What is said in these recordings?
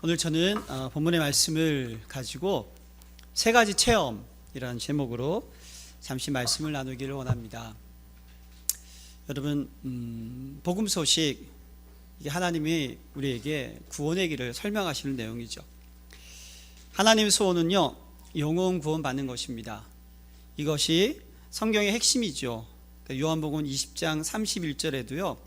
오늘 저는 본문의 말씀을 가지고 세 가지 체험이라는 제목으로 잠시 말씀을 나누기를 원합니다. 여러분, 복음 소식, 이게 하나님이 우리에게 구원의 길을 설명하시는 내용이죠. 하나님의 소원은요, 영혼 구원 받는 것입니다. 이것이 성경의 핵심이죠. 요한복음 20장 31절에도요,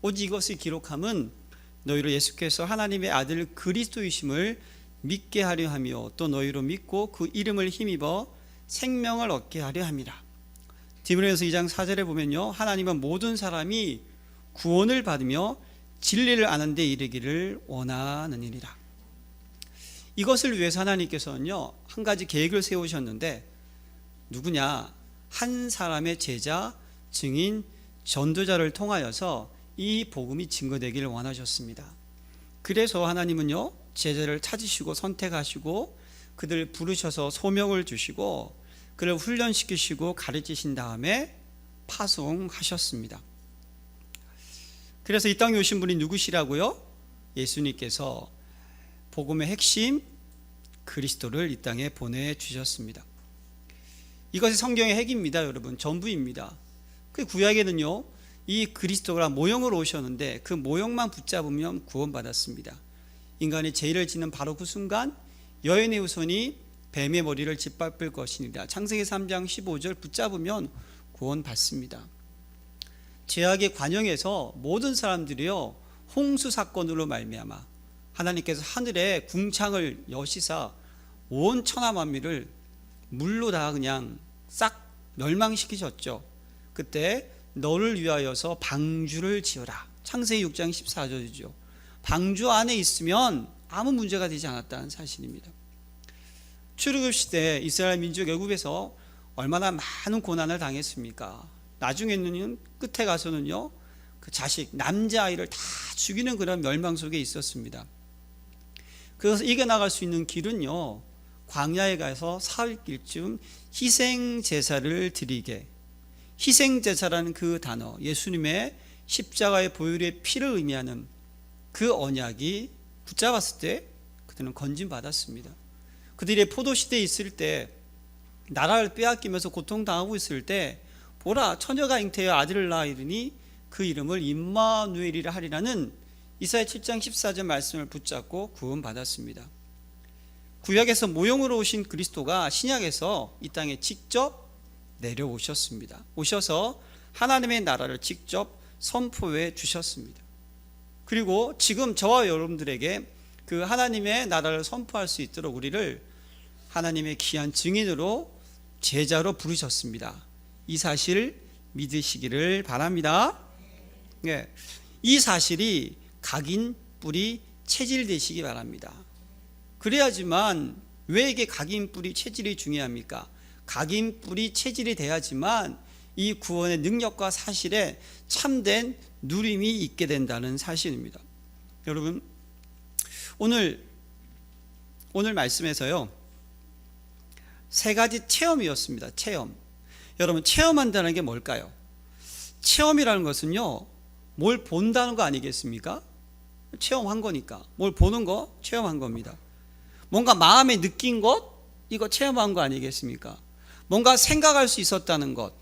오직 이것을 기록함은 너희로 예수께서 하나님의 아들 그리스도이심을 믿게 하려 하며 또 너희로 믿고 그 이름을 힘입어 생명을 얻게 하려 함이라. 디모데전서 2장 4절에 보면요, 하나님은 모든 사람이 구원을 받으며 진리를 아는 데 이르기를 원하느니라. 이것을 위해서 하나님께서는요, 한 가지 계획을 세우셨는데, 누구냐? 한 사람의 제자, 증인, 전도자를 통하여서 이 복음이 증거되기를 원하셨습니다. 그래서 하나님은요, 제자를 찾으시고 선택하시고 그들을 부르셔서 소명을 주시고 그를 훈련시키시고 가르치신 다음에 파송하셨습니다. 그래서 이 땅에 오신 분이 누구시라고요? 예수님께서 복음의 핵심 그리스도를 이 땅에 보내주셨습니다. 이것이 성경의 핵입니다. 여러분, 전부입니다. 그 구약에는요, 이 그리스도가 모형으로 오셨는데 그 모형만 붙잡으면 구원받았습니다. 인간이 죄를 짓는 바로 그 순간 여인의 후손이 뱀의 머리를 짓밟을 것이니라. 창세기 3장 15절 붙잡으면 구원받습니다. 죄악의 관영에서 모든 사람들이요, 홍수 사건으로 말미암아 하나님께서 하늘에 궁창을 여시사 온 천하 만민을 물로 다 그냥 싹 멸망시키셨죠. 그때 너를 위하여서 방주를 지어라. 창세기 6장 14절이죠. 방주 안에 있으면 아무 문제가 되지 않았다는 사실입니다. 출애굽 시대 이스라엘 민족 애굽에서 얼마나 많은 고난을 당했습니까? 나중에는 끝에 가서는요, 그 자식 남자아이를 다 죽이는 그런 멸망 속에 있었습니다. 그래서 이겨나갈 수 있는 길은요, 광야에 가서 사흘길쯤 희생제사를 드리게, 희생제사라는 그 단어, 예수님의 십자가의 보혈의 피를 의미하는 그 언약이 붙잡았을 때 그들은 건진받았습니다. 그들이 포도시대에 있을 때, 나라를 빼앗기면서 고통당하고 있을 때, 보라 처녀가 잉태하여 아들을 낳아 이르니 그 이름을 임마누엘이라 하리라는 이사야 7장 14절 말씀을 붙잡고 구원받았습니다. 구약에서 모형으로 오신 그리스도가 신약에서 이 땅에 직접 내려오셨습니다. 오셔서 하나님의 나라를 직접 선포해 주셨습니다. 그리고 지금 저와 여러분들에게 그 하나님의 나라를 선포할 수 있도록 우리를 하나님의 귀한 증인으로 제자로 부르셨습니다. 이 사실 믿으시기를 바랍니다. 네. 이 사실이 각인, 뿌리, 체질 되시기 바랍니다. 그래야지만, 왜 이게 각인, 뿌리, 체질이 중요합니까? 각인, 뿌리, 체질이 돼야지만 이 구원의 능력과 사실에 참된 누림이 있게 된다는 사실입니다. 여러분, 오늘 말씀에서요, 세 가지 체험이었습니다. 체험. 여러분, 체험한다는 게 뭘까요? 체험이라는 것은요, 뭘 본다는 거 아니겠습니까? 체험한 거니까. 뭘 보는 거 체험한 겁니다. 뭔가 마음에 느낀 것, 이거 체험한 거 아니겠습니까? 뭔가 생각할 수 있었다는 것,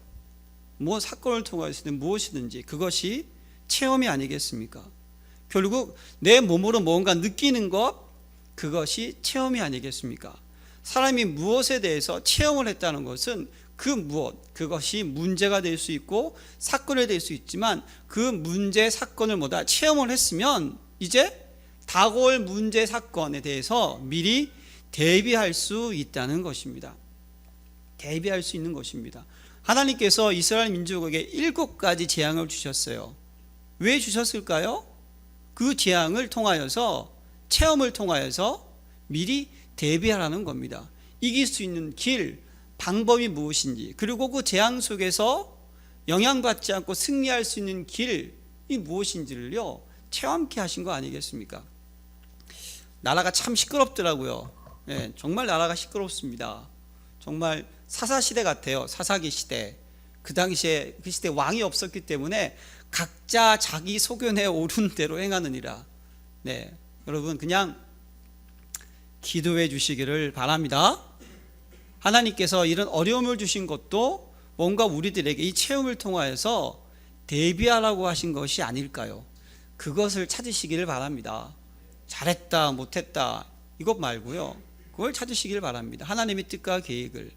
뭐 사건을 통해서든 무엇이든지 그것이 체험이 아니겠습니까? 결국 내 몸으로 뭔가 느끼는 것, 그것이 체험이 아니겠습니까? 사람이 무엇에 대해서 체험을 했다는 것은 그 무엇, 그것이 문제가 될 수 있고 사건이 될 수 있지만 그 문제 사건을 모두 체험을 했으면 이제 다가올 문제 사건에 대해서 미리 대비할 수 있다는 것입니다. 대비할 수 있는 것입니다. 하나님께서 이스라엘 민족에게 7가지 재앙을 주셨어요. 왜 주셨을까요? 그 재앙을 통하여서, 체험을 통하여서 미리 대비하라는 겁니다. 이길 수 있는 길, 방법이 무엇인지, 그리고 그 재앙 속에서 영향받지 않고 승리할 수 있는 길이 무엇인지를요, 체험케 하신 거 아니겠습니까? 나라가 참 시끄럽더라고요. 네, 정말 나라가 시끄럽습니다. 정말 사사시대 같아요. 사사기 시대. 그 당시에 그 시대 왕이 없었기 때문에 각자 자기 소견에 옳은 대로 행하느니라. 네, 여러분, 그냥 기도해 주시기를 바랍니다. 하나님께서 이런 어려움을 주신 것도 뭔가 우리들에게 이 체험을 통하여서 대비하라고 하신 것이 아닐까요? 그것을 찾으시기를 바랍니다. 잘했다 못했다 이것 말고요, 그걸 찾으시기를 바랍니다. 하나님의 뜻과 계획을.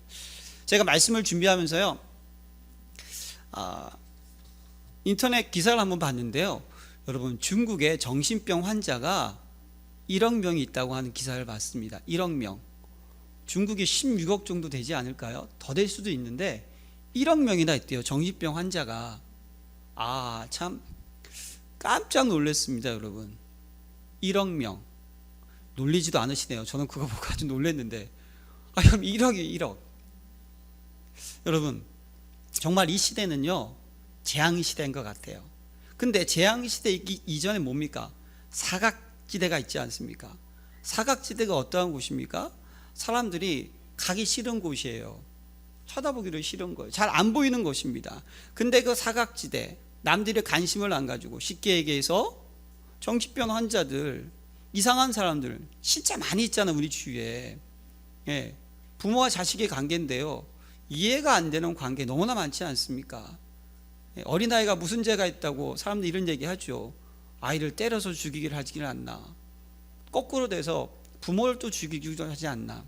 제가 말씀을 준비하면서요, 인터넷 기사를 한번 봤는데요, 여러분, 중국에 정신병 환자가 1억 명이 있다고 하는 기사를 봤습니다. 1억 명. 중국이 16억 정도 되지 않을까요? 더 될 수도 있는데 1억 명이나 있대요, 정신병 환자가. 참 깜짝 놀랐습니다, 여러분. 1억 명. 놀리지도 않으시네요. 저는 그거 보고 아주 놀랐는데, 그럼 1억이 1억. 여러분, 정말 이 시대는요, 재앙시대인 것 같아요. 근데 재앙시대 이전에 뭡니까? 사각지대가 있지 않습니까? 사각지대가 어떠한 곳입니까? 사람들이 가기 싫은 곳이에요. 쳐다보기도 싫은 거예요. 잘 안 보이는 곳입니다. 근데 그 사각지대, 남들의 관심을 안 가지고, 쉽게 얘기해서 정신병 환자들, 이상한 사람들 진짜 많이 있잖아요, 우리 주위에. 부모와 자식의 관계인데요, 이해가 안 되는 관계 너무나 많지 않습니까? 어린아이가 무슨 죄가 있다고 사람들이 이런 얘기 하죠. 아이를 때려서 죽이기를 하지는 않나, 거꾸로 돼서 부모를 또 죽이기도 하지 않나.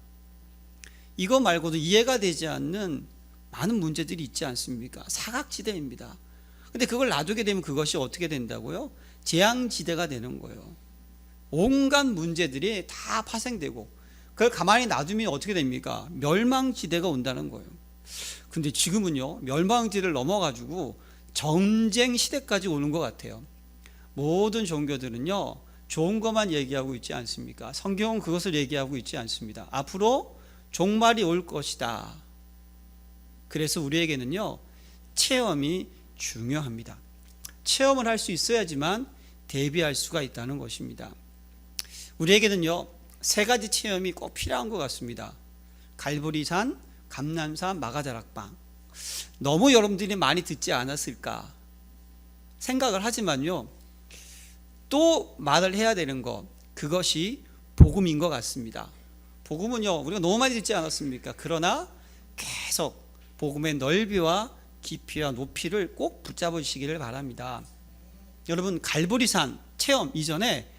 이거 말고도 이해가 되지 않는 많은 문제들이 있지 않습니까? 사각지대입니다. 근데 그걸 놔두게 되면 그것이 어떻게 된다고요? 재앙지대가 되는 거예요. 온갖 문제들이 다 파생되고, 그걸 가만히 놔두면 어떻게 됩니까? 멸망지대가 온다는 거예요. 근데 지금은요, 멸망지대를 넘어가지고 전쟁 시대까지 오는 것 같아요. 모든 종교들은요, 좋은 것만 얘기하고 있지 않습니까? 성경은 그것을 얘기하고 있지 않습니다. 앞으로 종말이 올 것이다. 그래서 우리에게는요, 체험이 중요합니다. 체험을 할 수 있어야지만 대비할 수가 있다는 것입니다. 우리에게는요, 세 가지 체험이 꼭 필요한 것 같습니다. 갈보리산, 감람산, 마가다락방. 너무 여러분들이 많이 듣지 않았을까 생각을 하지만요, 또 말을 해야 되는 것, 그것이 복음인 것 같습니다. 복음은요, 우리가 너무 많이 듣지 않았습니까? 그러나 계속 복음의 넓이와 깊이와 높이를 꼭 붙잡으시기를 바랍니다. 여러분, 갈보리산 체험 이전에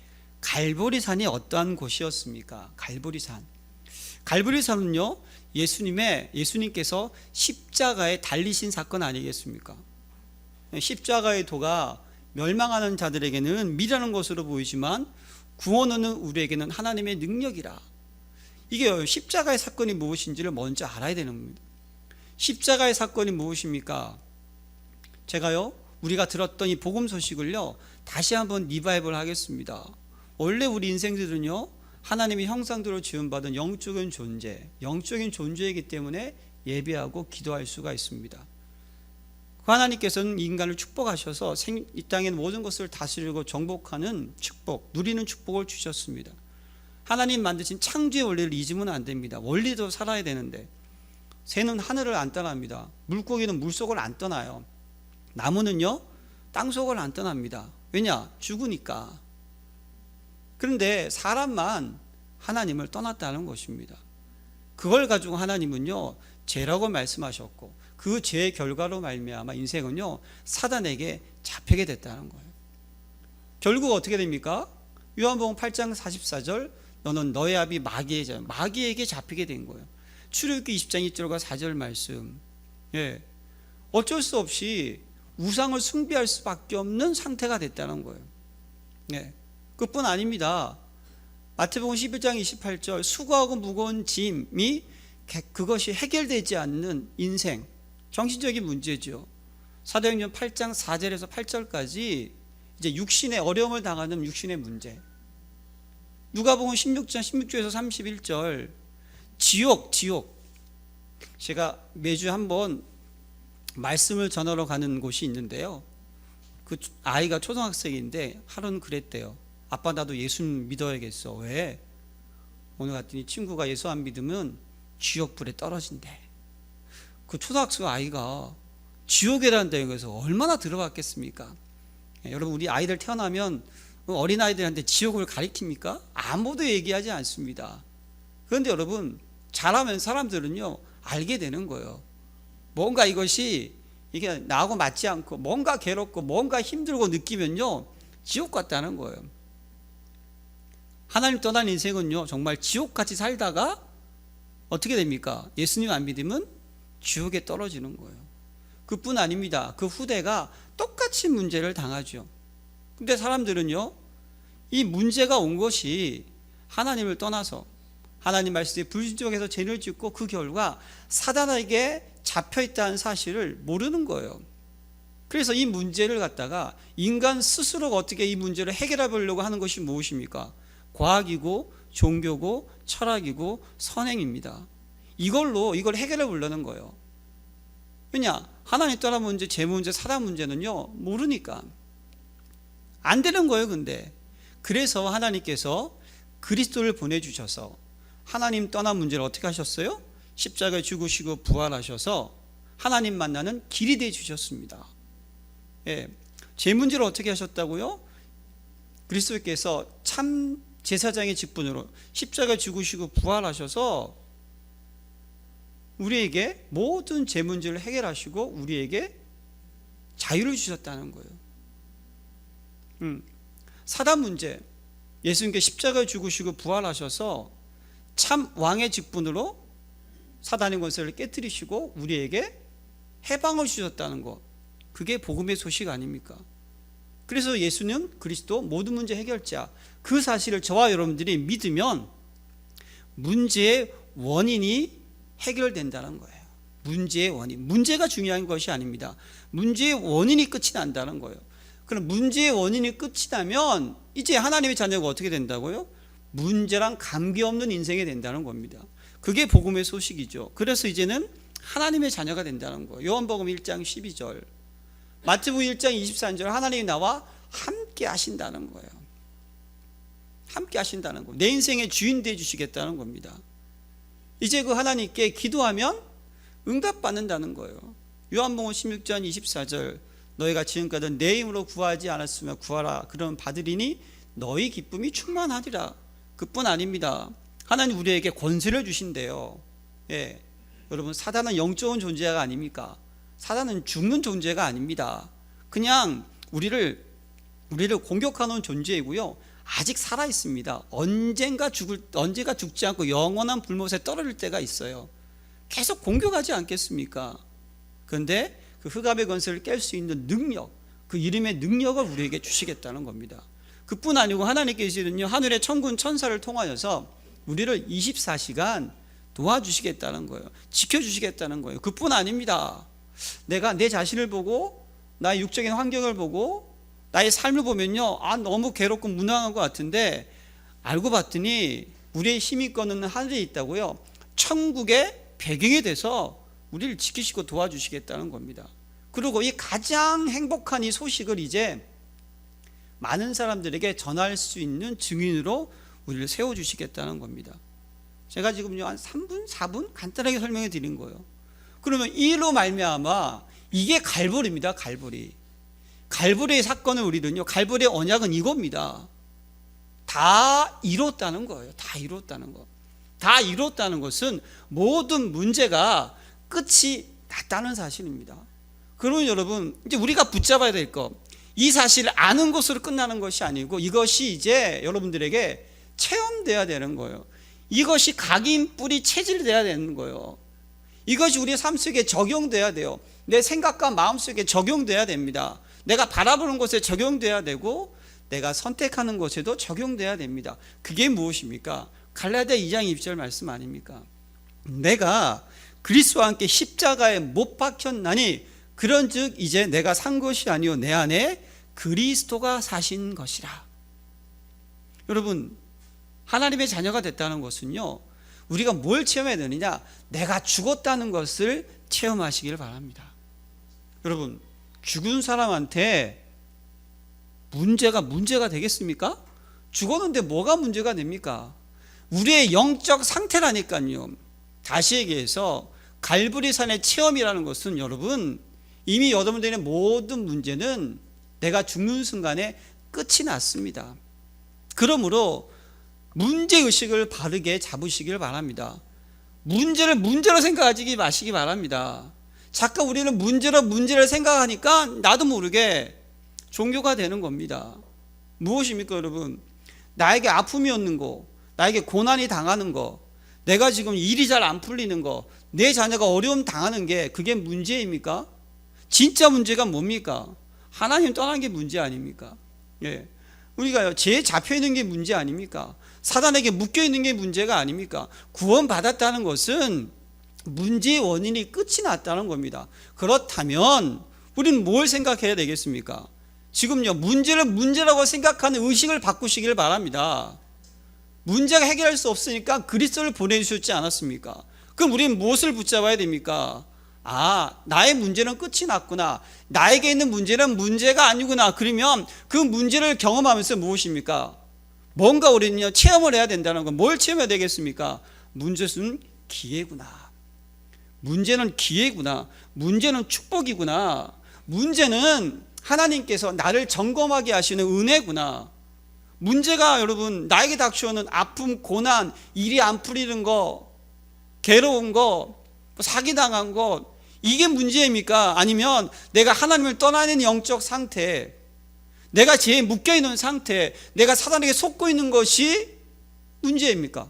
갈보리산이 어떠한 곳이었습니까? 갈보리산은요, 예수님께서 십자가에 달리신 사건 아니겠습니까? 십자가의 도가 멸망하는 자들에게는 미라는 것으로 보이지만 구원은 우리에게는 하나님의 능력이라. 이게 십자가의 사건이 무엇인지를 먼저 알아야 되는 겁니다. 십자가의 사건이 무엇입니까? 제가요, 우리가 들었던 이 복음 소식을요, 다시 한번 리바이벌 하겠습니다. 원래 우리 인생들은요, 하나님의 형상대로 지음받은 영적인 존재이기 때문에 예배하고 기도할 수가 있습니다. 하나님께서는 인간을 축복하셔서 이 땅의 모든 것을 다스리고 정복하는 축복, 누리는 축복을 주셨습니다. 하나님 만드신 창조의 원리를 잊으면 안 됩니다. 원리도 살아야 되는데, 새는 하늘을 안 떠납니다. 물고기는 물속을 안 떠나요. 나무는요, 땅속을 안 떠납니다. 왜냐? 죽으니까. 그런데 사람만 하나님을 떠났다는 것입니다. 그걸 가지고 하나님은요, 죄라고 말씀하셨고, 그 죄의 결과로 말미암아 인생은요, 사단에게 잡히게 됐다는 거예요. 결국 어떻게 됩니까? 요한복음 8장 44절, 너는 너의 아비 마귀에게 잡히게 된 거예요. 출애굽기 20장 1절과 4절 말씀. 어쩔 수 없이 우상을 숭배할 수밖에 없는 상태가 됐다는 거예요. 그뿐 아닙니다. 마태복음 11장 28절, 수고하고 무거운 짐이 그것이 해결되지 않는 인생, 정신적인 문제죠. 사도행전 8장 4절에서 8절까지 이제 육신의 어려움을 당하는 육신의 문제. 누가복음 16장 16절에서 31절, 지옥. 제가 매주 한번 말씀을 전하러 가는 곳이 있는데요, 그 아이가 초등학생인데 하루는 그랬대요. 아빠, 나도 예수 믿어야겠어. 왜? 오늘 갔더니 친구가 예수 안 믿으면 지옥불에 떨어진대. 그 초등학생 아이가 지옥이라는 데에서 얼마나 들어봤겠습니까? 여러분, 우리 아이들 태어나면 어린아이들한테 지옥을 가리킵니까? 아무도 얘기하지 않습니다. 그런데 여러분, 잘하면 사람들은요 알게 되는 거예요. 뭔가 이것이 이게 나하고 맞지 않고 뭔가 괴롭고 뭔가 힘들고 느끼면요 지옥 같다는 거예요. 하나님 떠난 인생은요 정말 지옥같이 살다가 어떻게 됩니까? 예수님 안 믿으면 지옥에 떨어지는 거예요. 그뿐 아닙니다. 그 후대가 똑같이 문제를 당하죠. 근데 사람들은요 이 문제가 온 것이 하나님을 떠나서 하나님 말씀에 불순종해서 죄를 짓고 그 결과 사단에게 잡혀있다는 사실을 모르는 거예요. 그래서 이 문제를 갖다가 인간 스스로가 어떻게 이 문제를 해결해 보려고 하는 것이 무엇입니까? 과학이고 종교고 철학이고 선행입니다. 이걸 해결해 보려는 거예요. 왜냐? 하나님 떠난 문제, 제 문제, 사단 문제는요 모르니까 안 되는 거예요. 근데 그래서 하나님께서 그리스도를 보내주셔서 하나님 떠난 문제를 어떻게 하셨어요? 십자가에 죽으시고 부활하셔서 하나님 만나는 길이 되어 주셨습니다. 예, 제 문제를 어떻게 하셨다고요? 그리스도께서 참 제사장의 직분으로 십자가에 죽으시고 부활하셔서 우리에게 모든 제 문제를 해결하시고 우리에게 자유를 주셨다는 거예요. 사단 문제, 예수님께 십자가에 죽으시고 부활하셔서 참 왕의 직분으로 사단의 권세를 깨뜨리시고 우리에게 해방을 주셨다는 것, 그게 복음의 소식 아닙니까? 그래서 예수는 그리스도 모든 문제 해결자, 그 사실을 저와 여러분들이 믿으면 문제의 원인이 해결된다는 거예요. 문제의 원인, 문제가 중요한 것이 아닙니다. 문제의 원인이 끝이 난다는 거예요. 그럼 문제의 원인이 끝이 나면 이제 하나님의 자녀가 어떻게 된다고요? 문제랑 관계없는 인생이 된다는 겁니다. 그게 복음의 소식이죠. 그래서 이제는 하나님의 자녀가 된다는 거예요. 요한복음 1장 12절, 마태복음 1장 24절, 하나님이 나와 함께 하신다는 거예요. 함께 하신다는 거예요. 내 인생의 주인 되어 주시겠다는 겁니다. 이제 그 하나님께 기도하면 응답받는다는 거예요. 요한복음 16장 24절, 너희가 지금까지 내 힘으로 구하지 않았으면 구하라, 그러면 받으리니 너희 기쁨이 충만하리라. 그뿐 아닙니다. 하나님 우리에게 권세를 주신대요. 예, 여러분, 사단은 영적인 존재가 아닙니까? 사단은 죽는 존재가 아닙니다. 그냥 우리를 공격하는 존재이고요, 아직 살아 있습니다. 언젠가 죽지 않고 영원한 불못에 떨어질 때가 있어요. 계속 공격하지 않겠습니까? 그런데 그 흑암의 권세를 깰 수 있는 능력, 그 이름의 능력을 우리에게 주시겠다는 겁니다. 그뿐 아니고 하나님께서는요 하늘의 천군 천사를 통하여서 우리를 24시간 도와주시겠다는 거예요. 지켜주시겠다는 거예요. 그뿐 아닙니다. 내가 내 자신을 보고 나의 육적인 환경을 보고 나의 삶을 보면요, 너무 괴롭고 무능한 것 같은데 알고 봤더니 우리의 힘이 거는 하늘에 있다고요. 천국의 배경이 돼서 우리를 지키시고 도와주시겠다는 겁니다. 그리고 이 가장 행복한 이 소식을 이제 많은 사람들에게 전할 수 있는 증인으로 우리를 세워주시겠다는 겁니다. 제가 지금요 한 3분, 4분 간단하게 설명해 드린 거예요. 그러면 이 일로 말미암아 이게 갈보리입니다. 갈보리의 사건을 우리는요, 갈보리의 언약은 이겁니다. 다 이뤘다는 거예요. 다 이뤘다는 거. 다 이뤘다는 것은 모든 문제가 끝이 났다는 사실입니다. 그러면 여러분, 이제 우리가 붙잡아야 될 거, 이 사실을 아는 것으로 끝나는 것이 아니고 이것이 이제 여러분들에게 체험돼야 되는 거예요. 이것이 각인 뿌리 체질돼야 되는 거예요. 이것이 우리의 삶 속에 적용돼야 돼요. 내 생각과 마음 속에 적용돼야 됩니다. 내가 바라보는 것에 적용돼야 되고 내가 선택하는 것에도 적용돼야 됩니다. 그게 무엇입니까? 갈라디아 2장 20절 말씀 아닙니까? 내가 그리스도와 함께 십자가에 못 박혔나니 그런즉 이제 내가 산 것이 아니요 내 안에 그리스도가 사신 것이라. 여러분, 하나님의 자녀가 됐다는 것은요, 우리가 뭘 체험해야 되느냐? 내가 죽었다는 것을 체험하시길 바랍니다. 여러분, 죽은 사람한테 문제가 되겠습니까? 죽었는데 뭐가 문제가 됩니까? 우리의 영적 상태라니까요. 다시 얘기해서 갈보리산의 체험이라는 것은 여러분, 이미 여러분들의 모든 문제는 내가 죽는 순간에 끝이 났습니다. 그러므로 문제의식을 바르게 잡으시길 바랍니다. 문제를 문제로 생각하지 마시기 바랍니다. 자꾸 우리는 문제를 생각하니까 나도 모르게 종교가 되는 겁니다. 무엇입니까, 여러분? 나에게 아픔이 없는 거, 나에게 고난이 당하는 거, 내가 지금 일이 잘 안 풀리는 거, 내 자녀가 어려움 당하는 게 그게 문제입니까? 진짜 문제가 뭡니까? 하나님 떠난 게 문제 아닙니까? 예. 우리가요, 죄에 잡혀 있는 게 문제 아닙니까? 사단에게 묶여 있는 게 문제가 아닙니까? 구원받았다는 것은 문제의 원인이 끝이 났다는 겁니다. 그렇다면 우리는 뭘 생각해야 되겠습니까? 지금요, 문제를 문제라고 생각하는 의식을 바꾸시길 바랍니다. 문제가 해결할 수 없으니까 그리스도를 보내주셨지 않았습니까? 그럼 우리는 무엇을 붙잡아야 됩니까? 아, 나의 문제는 끝이 났구나. 나에게 있는 문제는 문제가 아니구나. 그러면 그 문제를 경험하면서 무엇입니까? 뭔가 우리는요, 체험을 해야 된다는 거. 뭘 체험해야 되겠습니까? 문제는 기회구나. 문제는 기회구나. 문제는 축복이구나. 문제는 하나님께서 나를 점검하게 하시는 은혜구나. 문제가 여러분 나에게 닥쳐오는 아픔, 고난, 일이 안 풀리는 거, 괴로운 거, 사기당한 것, 이게 문제입니까? 아니면 내가 하나님을 떠나는 영적 상태, 내가 죄에 묶여있는 상태, 내가 사단에게 속고 있는 것이 문제입니까?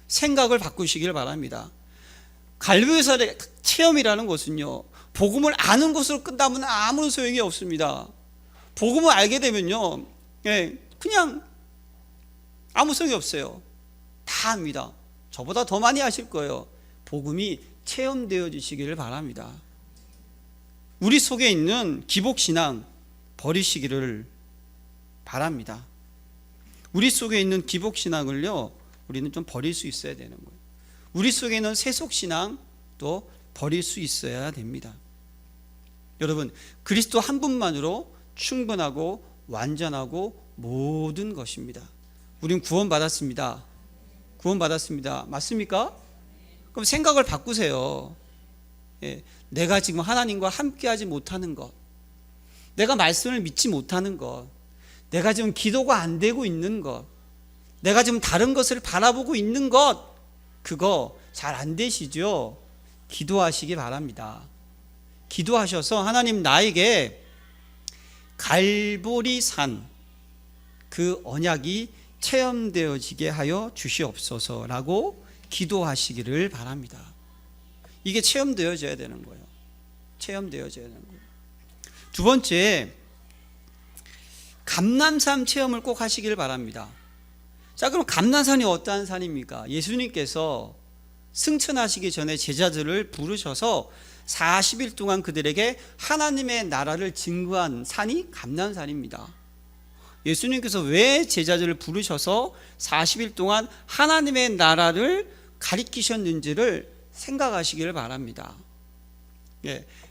생각을 바꾸시길 바랍니다. 갈보에서의 체험이라는 것은요, 복음을 아는 것으로 끝나면 아무런 소용이 없습니다. 복음을 알게 되면요, 그냥 아무 소용이 없어요. 다 압니다. 저보다 더 많이 아실 거예요. 복음이 체험되어지시기를 바랍니다. 우리 속에 있는 기복신앙 버리시기를 바랍니다. 우리 속에 있는 기복신앙을요, 우리는 좀 버릴 수 있어야 되는 거예요. 우리 속에 있는 세속신앙도 버릴 수 있어야 됩니다. 여러분, 그리스도 한 분만으로 충분하고 완전하고 모든 것입니다. 우린 구원받았습니다. 구원받았습니다. 맞습니까? 그럼 생각을 바꾸세요. 내가 지금 하나님과 함께하지 못하는 것, 내가 말씀을 믿지 못하는 것, 내가 지금 기도가 안 되고 있는 것, 내가 지금 다른 것을 바라보고 있는 것, 그거 잘 안 되시죠? 기도하시기 바랍니다. 기도하셔서 하나님, 나에게 갈보리 산 그 언약이 체험되어지게 하여 주시옵소서라고 기도하시기를 바랍니다. 이게 체험되어져야 되는 거예요. 체험되어져야 되는 거예요. 두 번째, 감람산 체험을 꼭 하시기를 바랍니다. 자, 그럼 감람산이 어떠한 산입니까? 예수님께서 승천하시기 전에 제자들을 부르셔서 40일 동안 그들에게 하나님의 나라를 증거한 산이 감람산입니다. 예수님께서 왜 제자들을 부르셔서 40일 동안 하나님의 나라를 가리키셨는지를 생각하시기를 바랍니다.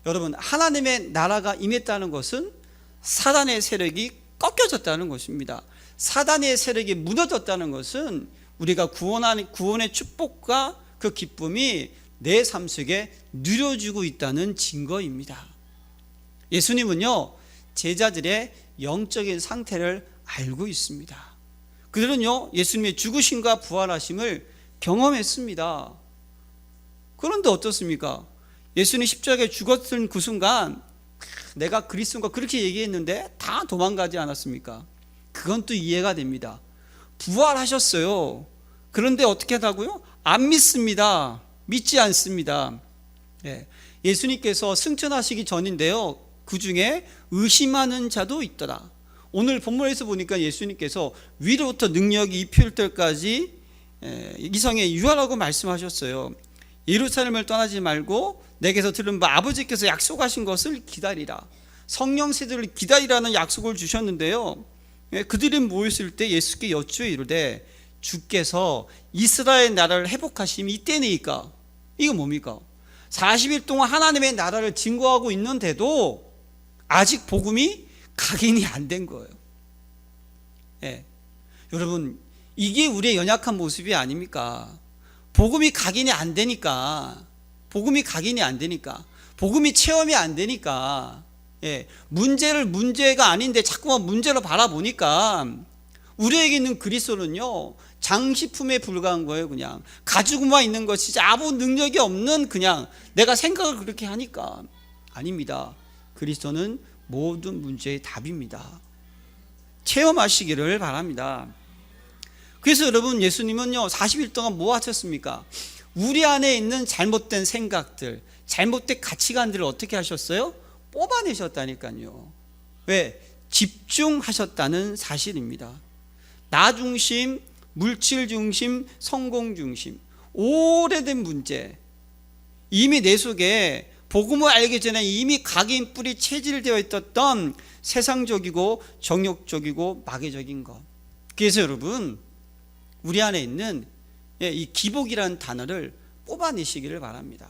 여러분, 하나님의 나라가 임했다는 것은 사단의 세력이 꺾여졌다는 것입니다. 사단의 세력이 무너졌다는 것은 우리가 구원의 축복과 그 기쁨이 내 삶 속에 누려지고 있다는 증거입니다. 예수님은요, 제자들의 영적인 상태를 알고 있습니다. 그들은요, 예수님의 죽으심과 부활하심을 경험했습니다. 그런데 어떻습니까? 예수님 십자가에 죽었던 그 순간 내가 그리스도인가 그렇게 얘기했는데 다 도망가지 않았습니까? 그건 또 이해가 됩니다. 부활하셨어요. 그런데 어떻게 하다고요? 안 믿습니다. 믿지 않습니다. 예수님께서 승천하시기 전인데요, 그 중에 의심하는 자도 있더라. 오늘 본문에서 보니까 예수님께서 위로부터 능력이 입힐 때까지 이성에 유하라고 말씀하셨어요. 예루살렘을 떠나지 말고 내게서 들은 바 아버지께서 약속하신 것을 기다리라. 성령 세대를 기다리라는 약속을 주셨는데요, 그들이 모였을 때 예수께 여쭈어 이르되 주께서 이스라엘 나라를 회복하심이 이때니까. 이거 뭡니까? 40일 동안 하나님의 나라를 증거하고 있는데도 아직 복음이 각인이 안 된 거예요. 여러분, 이게 우리의 연약한 모습이 아닙니까? 복음이 각인이 안 되니까, 복음이 체험이 안 되니까, 문제가 아닌데 자꾸만 문제로 바라보니까 우리에게 있는 그리스도는요, 장식품에 불과한 거예요. 그냥 가지고만 있는 것이지 아무 능력이 없는, 그냥 내가 생각을 그렇게 하니까. 아닙니다. 그리스도는 모든 문제의 답입니다. 체험하시기를 바랍니다. 그래서 여러분, 예수님은요 40일 동안 뭐 하셨습니까? 우리 안에 있는 잘못된 생각들, 잘못된 가치관들을 어떻게 하셨어요? 뽑아내셨다니까요. 왜? 집중하셨다는 사실입니다. 나 중심, 물질 중심, 성공 중심, 오래된 문제, 이미 내 속에 복음을 알기 전에 이미 각인 뿌리 체질되어 있었던 세상적이고 정욕적이고 마귀적인 것. 그래서 여러분, 우리 안에 있는 이 기복이라는 단어를 뽑아내시기를 바랍니다.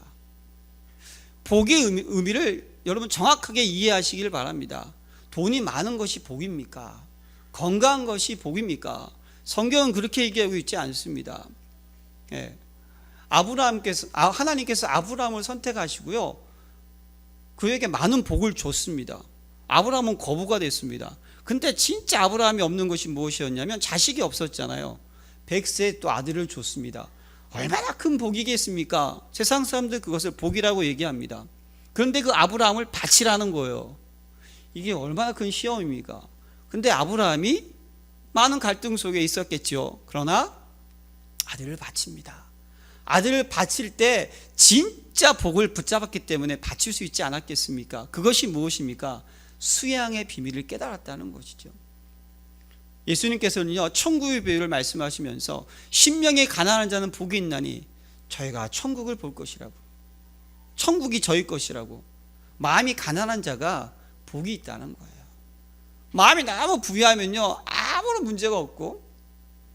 복의 의미를 여러분 정확하게 이해하시기를 바랍니다. 돈이 많은 것이 복입니까? 건강한 것이 복입니까? 성경은 그렇게 얘기하고 있지 않습니다. 하나님께서 아브라함을 선택하시고요, 그에게 많은 복을 줬습니다. 아브라함은 거부가 됐습니다. 근데 진짜 아브라함이 없는 것이 무엇이었냐면 자식이 없었잖아요. 100세에 또 아들을 줬습니다. 얼마나 큰 복이겠습니까? 세상 사람들 그것을 복이라고 얘기합니다. 그런데 그 아브라함을 바치라는 거예요. 이게 얼마나 큰 시험입니까? 근데 아브라함이 많은 갈등 속에 있었겠죠. 그러나 아들을 바칩니다. 아들을 바칠 때 진짜 복을 붙잡았기 때문에 바칠 수 있지 않았겠습니까? 그것이 무엇입니까? 수양의 비밀을 깨달았다는 것이죠. 예수님께서는요, 천국의 비유를 말씀하시면서 심령이 가난한 자는 복이 있나니 저희가 천국을 볼 것이라고, 천국이 저희 것이라고. 마음이 가난한 자가 복이 있다는 거예요. 마음이 너무 부유하면요 아무런 문제가 없고,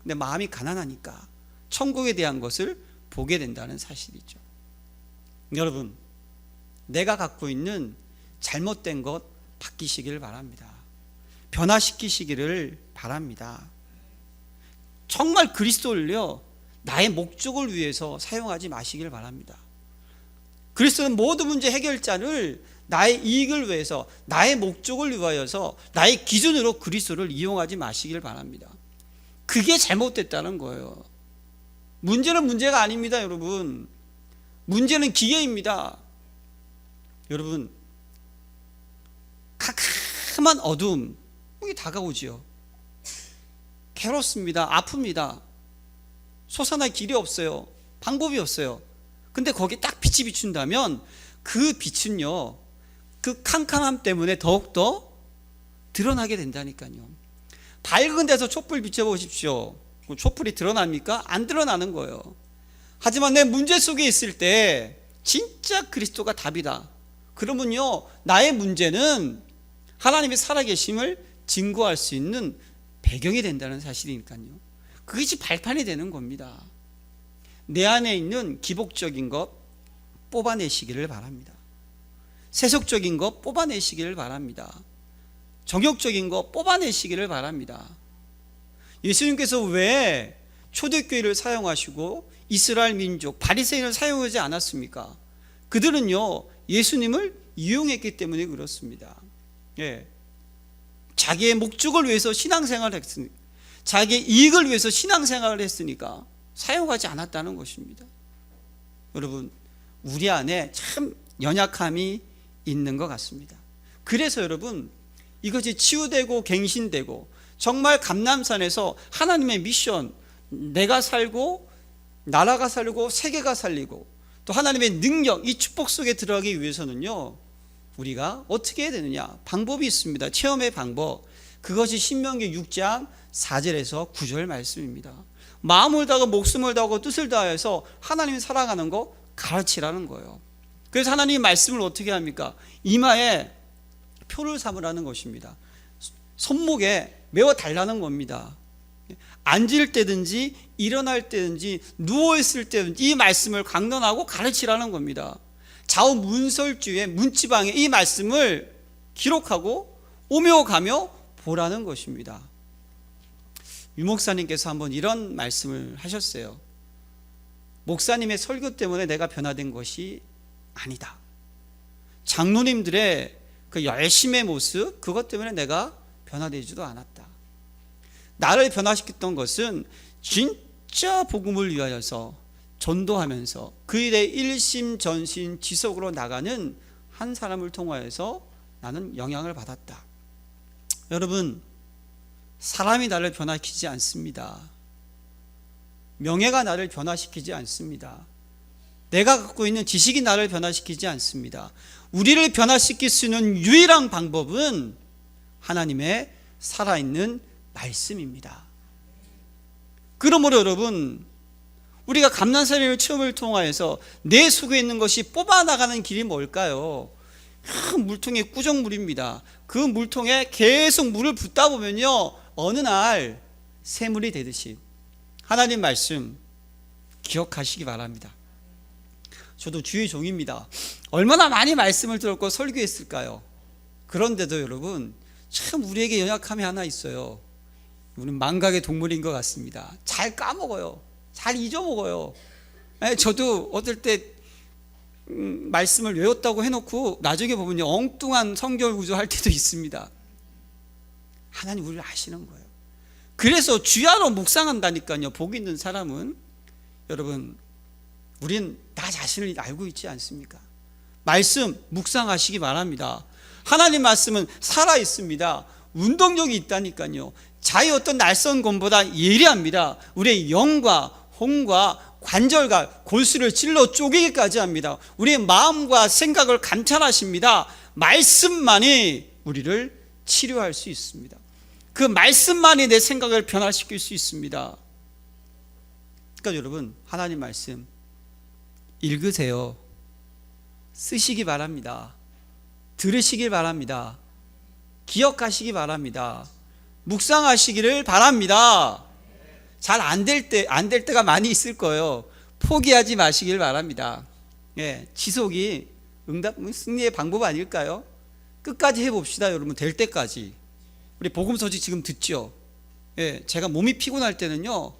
근데 마음이 가난하니까 천국에 대한 것을 보게 된다는 사실이죠. 여러분, 내가 갖고 있는 잘못된 것 바뀌시기를 바랍니다. 변화시키시기를 바랍니다. 정말 그리스도를요 나의 목적을 위해서 사용하지 마시길 바랍니다. 그리스도는 모든 문제 해결자를 나의 이익을 위해서, 나의 목적을 위하여서, 나의 기준으로 그리스도를 이용하지 마시길 바랍니다. 그게 잘못됐다는 거예요. 문제는 문제가 아닙니다, 여러분. 문제는 기회입니다. 여러분, 캄캄한 어둠, 여기 다가오지요. 괴롭습니다. 아픕니다. 솟아날 길이 없어요. 방법이 없어요. 근데 거기에 딱 빛이 비춘다면 그 빛은요, 그 캄캄함 때문에 더욱더 드러나게 된다니까요. 밝은 데서 촛불 비춰보십시오. 촛불이 드러납니까? 안 드러나는 거예요. 하지만 내 문제 속에 있을 때 진짜 그리스도가 답이다. 그러면요, 나의 문제는 하나님의 살아계심을 증거할 수 있는 배경이 된다는 사실이니까요. 그것이 발판이 되는 겁니다. 내 안에 있는 기복적인 것 뽑아내시기를 바랍니다. 세속적인 것 뽑아내시기를 바랍니다. 정욕적인 것 뽑아내시기를 바랍니다. 예수님께서 왜 초대교회를 사용하시고 이스라엘 민족 바리새인을 사용하지 않았습니까? 그들은요 예수님을 이용했기 때문에 그렇습니다. 자기의 목적을 위해서 신앙생활을 했으니까, 자기의 이익을 위해서 신앙생활을 했으니까 사용하지 않았다는 것입니다. 여러분, 우리 안에 참 연약함이 있는 것 같습니다. 그래서 여러분, 이것이 치유되고 갱신되고 정말 감람산에서 하나님의 미션, 내가 살고 나라가 살고 세계가 살리고 또 하나님의 능력, 이 축복 속에 들어가기 위해서는요, 우리가 어떻게 해야 되느냐? 방법이 있습니다. 체험의 방법. 그것이 신명기 6장 4절에서 9절 말씀입니다. 마음을 다하고 목숨을 다하고 뜻을 다해서 하나님을 사랑하는 거 가르치라는 거예요. 그래서 하나님의 말씀을 어떻게 합니까? 이마에 표를 삼으라는 것입니다. 손목에 메워 달라는 겁니다. 앉을 때든지 일어날 때든지 누워있을 때든지 이 말씀을 강론하고 가르치라는 겁니다. 좌우 문설주에 문지방에 이 말씀을 기록하고 오며 가며 보라는 것입니다. 유 목사님께서 한번 이런 말씀을 하셨어요. 목사님의 설교 때문에 내가 변화된 것이 아니다. 장로님들의 그 열심의 모습, 그것 때문에 내가 변화되지도 않았다. 나를 변화시켰던 것은 진짜 복음을 위하여서 전도하면서 그 일에 일심전심지속으로 나가는 한 사람을 통하여서 나는 영향을 받았다. 여러분, 사람이 나를 변화시키지 않습니다. 명예가 나를 변화시키지 않습니다. 내가 갖고 있는 지식이 나를 변화시키지 않습니다. 우리를 변화시킬 수 있는 유일한 방법은 하나님의 살아있는 말씀입니다. 그러므로 여러분, 우리가 감난사리의 체험을 통하여서 내 속에 있는 것이 뽑아나가는 길이 뭘까요? 큰 물통에 꾸정물입니다. 그 물통에 계속 물을 붓다 보면요, 어느 날 샘물이 되듯이 하나님 말씀 기억하시기 바랍니다. 저도 주의 종입니다. 얼마나 많이 말씀을 들었고 설교했을까요? 그런데도 여러분, 참 우리에게 연약함이 하나 있어요. 우리는 망각의 동물인 것 같습니다. 잘 까먹어요. 잘 잊어먹어요. 저도 어떨 때 말씀을 외웠다고 해놓고 나중에 보면요, 엉뚱한 성경 구조 할 때도 있습니다. 하나님 우리를 아시는 거예요. 그래서 주야로 묵상한다니까요. 복 있는 사람은, 여러분, 우린 나 자신을 알고 있지 않습니까? 말씀 묵상하시기 바랍니다. 하나님 말씀은 살아있습니다. 운동력이 있다니까요. 자의 어떤 낯선 검보다 예리합니다. 우리의 영과 혼과 관절과 골수를 찔러 쪼개기까지 합니다. 우리의 마음과 생각을 감찰하십니다. 말씀만이 우리를 치료할 수 있습니다. 그 말씀만이 내 생각을 변화시킬 수 있습니다. 그러니까 여러분, 하나님 말씀 읽으세요. 쓰시기 바랍니다. 들으시길 바랍니다. 기억하시기 바랍니다. 묵상하시기를 바랍니다. 잘 안 될 때가 많이 있을 거예요. 포기하지 마시길 바랍니다. 지속이 승리의 방법 아닐까요? 끝까지 해봅시다, 여러분. 될 때까지. 우리 복음 소식 지금 듣죠? 제가 몸이 피곤할 때는요,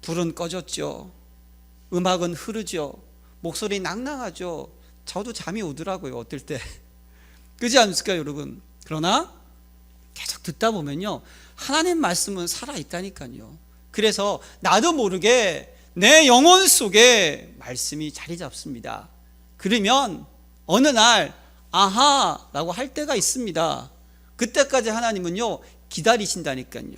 불은 꺼졌죠. 음악은 흐르죠. 목소리 낭낭하죠. 저도 잠이 오더라고요, 어떨 때. 그렇지 않습니까, 여러분? 그러나 계속 듣다 보면요, 하나님 말씀은 살아있다니까요. 그래서 나도 모르게 내 영혼 속에 말씀이 자리 잡습니다. 그러면 어느 날 아하라고 할 때가 있습니다. 그때까지 하나님은요, 기다리신다니까요.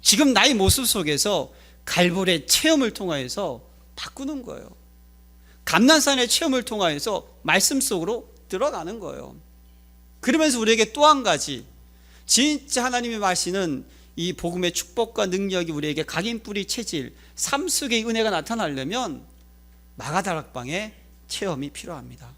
지금 나의 모습 속에서 갈보리의 체험을 통하여서 바꾸는 거예요. 감난산의 체험을 통하여서 말씀 속으로 들어가는 거예요. 그러면서 우리에게 또 한 가지, 진짜 하나님이 마시는 이 복음의 축복과 능력이 우리에게 각인뿌리 체질, 삶 속의 은혜가 나타나려면 마가다락방의 체험이 필요합니다.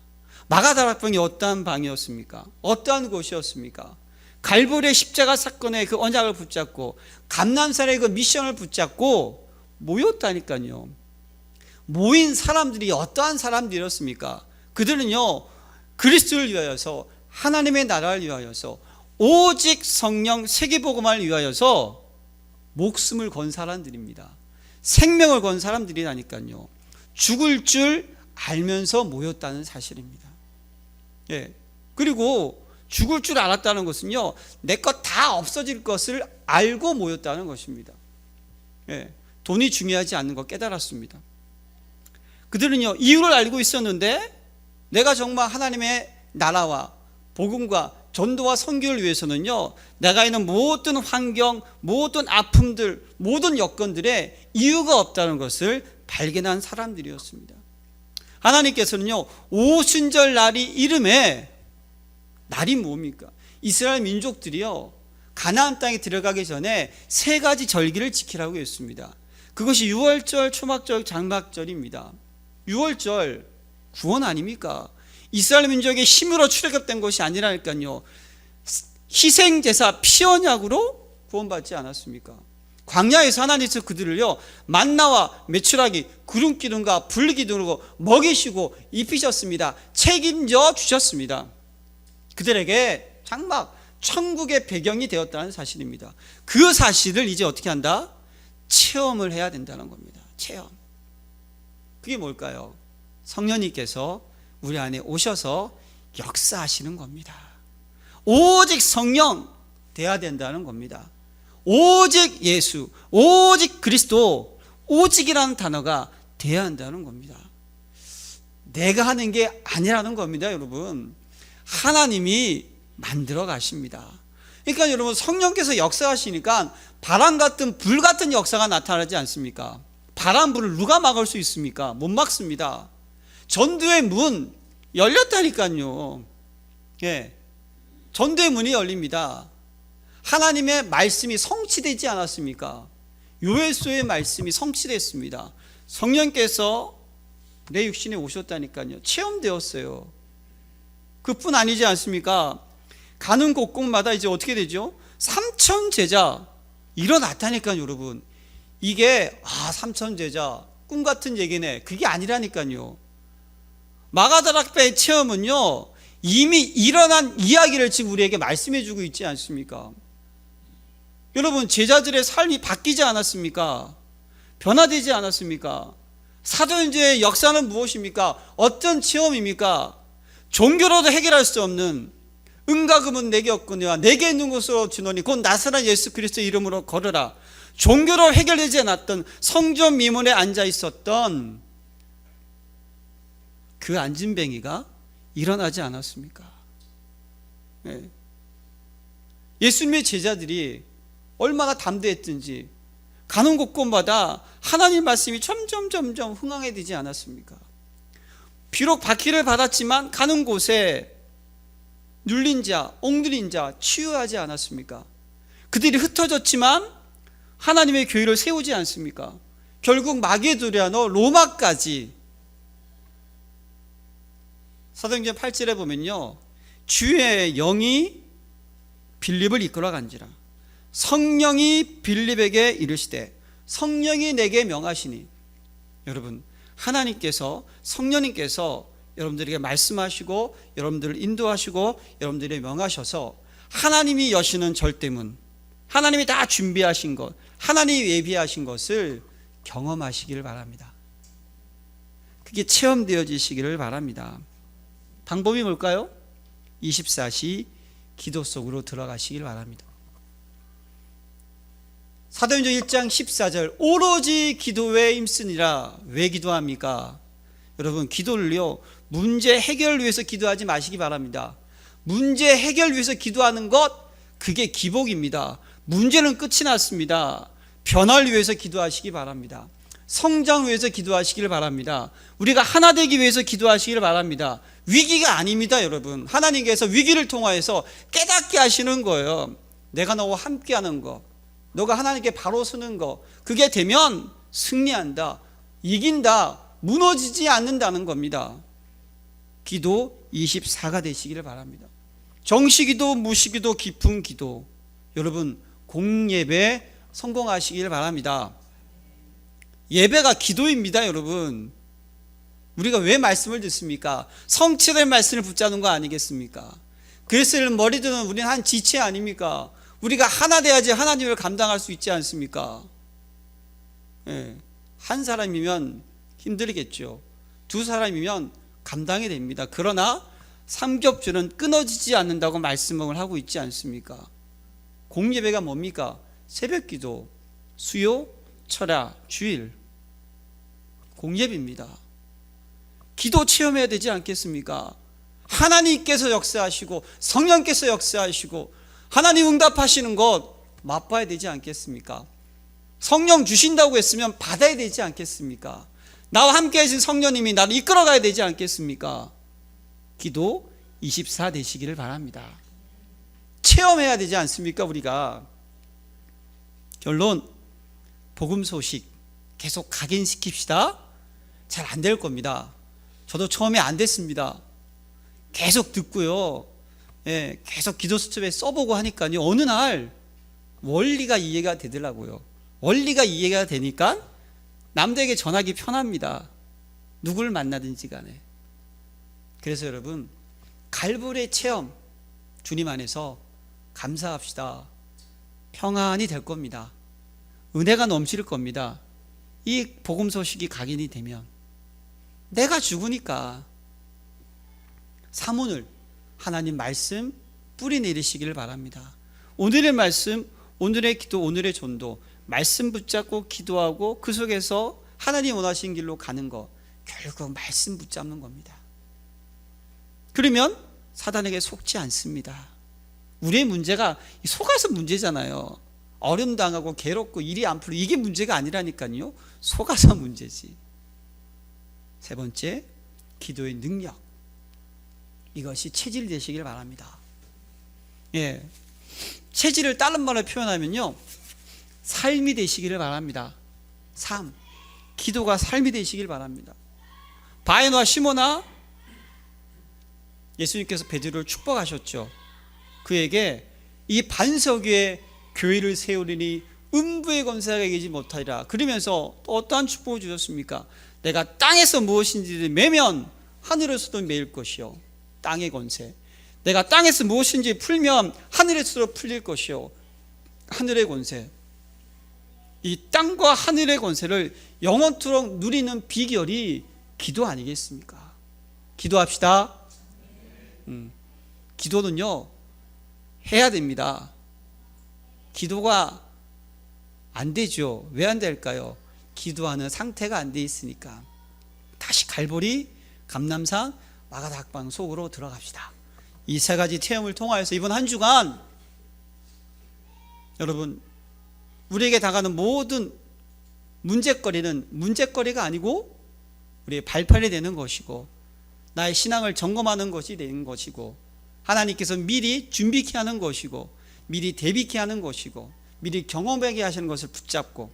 마가다락방이 어떠한 방이었습니까? 어떠한 곳이었습니까? 갈보리의 십자가 사건의 그 언약을 붙잡고 감난산의 그 미션을 붙잡고 모였다니까요. 모인 사람들이 어떠한 사람들이었습니까? 그들은요, 그리스도를 위하여서, 하나님의 나라를 위하여서, 오직 성령 세계복음을 위하여서 목숨을 건 사람들입니다. 생명을 건 사람들이라니까요. 죽을 줄 알면서 모였다는 사실입니다. 그리고 죽을 줄 알았다는 것은요, 내 것 다 없어질 것을 알고 모였다는 것입니다. 돈이 중요하지 않는 거 깨달았습니다. 그들은요, 이유를 알고 있었는데 내가 정말 하나님의 나라와 복음과 전도와 선교를 위해서는요, 내가 있는 모든 환경, 모든 아픔들, 모든 여건들에 이유가 없다는 것을 발견한 사람들이었습니다. 하나님께서는요, 오순절 날이 이름에, 날이 뭡니까? 이스라엘 민족들이요, 가나안 땅에 들어가기 전에 세 가지 절기를 지키라고 했습니다. 그것이 유월절, 초막절, 장막절입니다. 유월절 구원 아닙니까? 이스라엘 민족의 힘으로 출애굽된 것이 아니라니까요, 희생제사 피 언약으로 구원받지 않았습니까? 광야에서 하나님께서 그들을요, 만나와 메추라기, 구름기둥과 불기둥으로 먹이시고 입히셨습니다. 책임져 주셨습니다. 그들에게 장막, 천국의 배경이 되었다는 사실입니다. 그 사실을 이제 어떻게 한다? 체험을 해야 된다는 겁니다. 체험. 그게 뭘까요? 성령님께서 우리 안에 오셔서 역사하시는 겁니다. 오직 성령 돼야 된다는 겁니다. 오직 예수, 오직 그리스도, 오직이라는 단어가 돼야 한다는 겁니다. 내가 하는 게 아니라는 겁니다, 여러분. 하나님이 만들어 가십니다. 그러니까 여러분, 성령께서 역사하시니까 바람 같은 불 같은 역사가 나타나지 않습니까? 바람 불을 누가 막을 수 있습니까? 못 막습니다. 전도의 문 열렸다니까요. 예, 전도의 문이 열립니다. 하나님의 말씀이 성취되지 않았습니까? 요엘서의 말씀이 성취됐습니다. 성령께서 내 육신에 오셨다니까요. 체험되었어요. 그뿐 아니지 않습니까? 가는 곳곳마다 이제 어떻게 되죠? 3천 제자 일어났다니까요, 여러분. 이게 3천 제자 꿈같은 얘기네. 그게 아니라니까요. 마가다락배의 체험은요, 이미 일어난 이야기를 지금 우리에게 말씀해 주고 있지 않습니까? 여러분, 제자들의 삶이 바뀌지 않았습니까? 변화되지 않았습니까? 사도행전의 역사는 무엇입니까? 어떤 체험입니까? 종교로도 해결할 수 없는 은과 금은 내게 없거니와 내게 있는 것으로 주노니 곧 나사렛 예수 그리스도의 이름으로 걸으라. 종교로 해결되지 않았던 성전 미문에 앉아 있었던 그 안진뱅이가 일어나지 않았습니까? 네. 예수님의 제자들이 얼마나 담대했든지 가는 곳곳마다 하나님 말씀이 점점 흥황해지지 않았습니까? 비록 박해를 받았지만 가는 곳에 눌린 자, 옹들인 자 치유하지 않았습니까? 그들이 흩어졌지만 하나님의 교회를 세우지 않습니까? 결국 마게도냐너 로마까지. 사도행전 8절에 보면요, 주의 영이 빌립을 이끌어 간지라 성령이 빌립에게 이르시되 성령이 내게 명하시니. 여러분, 하나님께서, 성령님께서 여러분들에게 말씀하시고 여러분들을 인도하시고 여러분들에게 명하셔서 하나님이 여시는 절대문, 하나님이 다 준비하신 것, 하나님이 예비하신 것을 경험하시기를 바랍니다. 그게 체험되어지시기를 바랍니다. 방법이 뭘까요? 24시 기도 속으로 들어가시길 바랍니다. 사도행전 1장 14절 오로지 기도에 힘쓰니라. 왜 기도합니까? 여러분, 기도를요, 문제 해결을 위해서 기도하지 마시기 바랍니다. 문제 해결을 위해서 기도하는 것, 그게 기복입니다. 문제는 끝이 났습니다. 변화를 위해서 기도하시기 바랍니다. 성장을 위해서 기도하시기를 바랍니다. 우리가 하나 되기 위해서 기도하시기를 바랍니다. 위기가 아닙니다, 여러분. 하나님께서 위기를 통하여서 깨닫게 하시는 거예요. 내가 너와 함께하는 거, 너가 하나님께 바로 서는 거, 그게 되면 승리한다, 이긴다, 무너지지 않는다는 겁니다. 기도 24가 되시기를 바랍니다. 정시기도, 무시기도, 깊은 기도. 여러분, 공예배 성공하시기를 바랍니다. 예배가 기도입니다, 여러분. 우리가 왜 말씀을 듣습니까? 성취된 말씀을 붙잡는 거 아니겠습니까? 그리스도를 머리 드는 우리는 한 지체 아닙니까? 우리가 하나 돼야지 하나님을 감당할 수 있지 않습니까? 예, 한 사람이면 힘들겠죠. 두 사람이면 감당이 됩니다. 그러나 삼겹줄은 끊어지지 않는다고 말씀을 하고 있지 않습니까? 공예배가 뭡니까? 새벽기도, 수요, 철야, 주일, 공예배입니다. 기도 체험해야 되지 않겠습니까? 하나님께서 역사하시고 성령께서 역사하시고 하나님 응답하시는 것 맛봐야 되지 않겠습니까? 성령 주신다고 했으면 받아야 되지 않겠습니까? 나와 함께 하신 성령님이 나를 이끌어가야 되지 않겠습니까? 기도 24 되시기를 바랍니다. 체험해야 되지 않습니까? 우리가. 결론, 복음 소식 계속 각인시킵시다. 잘 안 될 겁니다. 저도 처음에 안 됐습니다. 계속 듣고요, 예, 계속 기도 수첩에 써보고 하니까요, 어느 날 원리가 이해가 되더라고요. 원리가 이해가 되니까 남들에게 전하기 편합니다. 누구를 만나든지 간에. 그래서 여러분, 갈보리의 체험, 주님 안에서 감사합시다. 평안이 될 겁니다. 은혜가 넘칠 겁니다. 이 복음 소식이 각인이 되면. 내가 죽으니까 사문을 하나님 말씀 뿌리 내리시기를 바랍니다. 오늘의 말씀 오늘의 기도, 오늘의 전도, 말씀 붙잡고 기도하고 그 속에서 하나님 원하시는 길로 가는 거, 결국 말씀 붙잡는 겁니다. 그러면 사단에게 속지 않습니다. 우리의 문제가 속아서 문제잖아요. 어려움 당하고 괴롭고 일이 안 풀리고 이게 문제가 아니라니까요. 속아서 문제지. 세 번째, 기도의 능력. 이것이 체질 되시길 바랍니다. 예, 체질을 다른 말로 표현하면요, 삶이 되시기를 바랍니다. 삶, 기도가 삶이 되시길 바랍니다. 바에노와 시모나, 예수님께서 베드로를 축복하셨죠. 그에게 이 반석 위에 교회를 세우리니 음부의 권세가 이기지 못하리라. 그러면서 또 어떠한 축복을 주셨습니까? 내가 땅에서 무엇인지 매면 하늘에서도 매일 것이요, 땅의 권세. 내가 땅에서 무엇인지 풀면 하늘에서도 풀릴 것이요, 하늘의 권세. 이 땅과 하늘의 권세를 영원토록 누리는 비결이 기도 아니겠습니까? 기도합시다. 기도는요, 해야 됩니다. 기도가 안 되죠. 왜 안 될까요? 기도하는 상태가 안 돼 있으니까. 다시 갈보리, 감람산, 마가다락방 속으로 들어갑시다. 이 세 가지 체험을 통하여서 이번 한 주간 여러분, 우리에게 다가가는 모든 문제거리는 문제거리가 아니고 우리의 발판이 되는 것이고, 나의 신앙을 점검하는 것이 되는 것이고, 하나님께서 미리 준비케 하는 것이고, 미리 대비케 하는 것이고, 미리 경험하게 하시는 것을 붙잡고,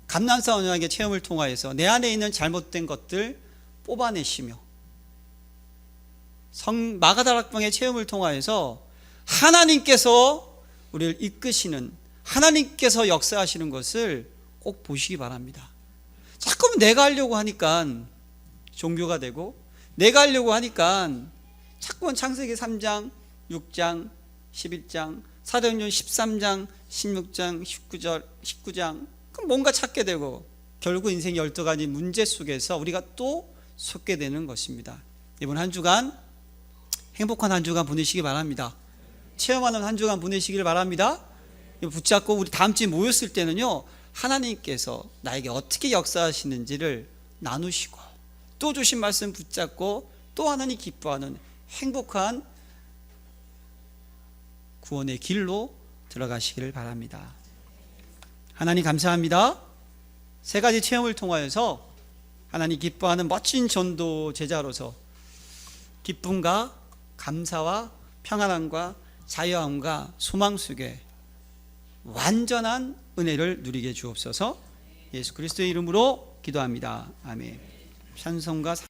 감난사 언약의 체험을 통하여서 내 안에 있는 잘못된 것들 뽑아내시며, 마가다락방의 체험을 통하여서 하나님께서 우리를 이끄시는, 하나님께서 역사하시는 것을 꼭 보시기 바랍니다. 자꾸만 내가 하려고 하니까 종교가 되고, 내가 하려고 하니까 자꾸만 창세기 3장, 6장, 11장, 사도행전 13장, 16장, 19장, 그럼 뭔가 찾게 되고, 결국 인생 12가지 문제 속에서 우리가 또 속게 되는 것입니다. 이번 한 주간 행복한 한 주간 보내시기 바랍니다. 체험하는 한 주간 보내시길 바랍니다. 붙잡고 우리 다음 주에 모였을 때는요, 하나님께서 나에게 어떻게 역사하시는지를 나누시고, 또 주신 말씀 붙잡고 또 하나님 기뻐하는 행복한 구원의 길로 들어가시기를 바랍니다. 하나님 감사합니다. 세 가지 체험을 통하여서 하나님 기뻐하는 멋진 전도 제자로서 기쁨과 감사와 평안함과 자유함과 소망 속에 완전한 은혜를 누리게 주옵소서. 예수 그리스도의 이름으로 기도합니다. 아멘. 찬송가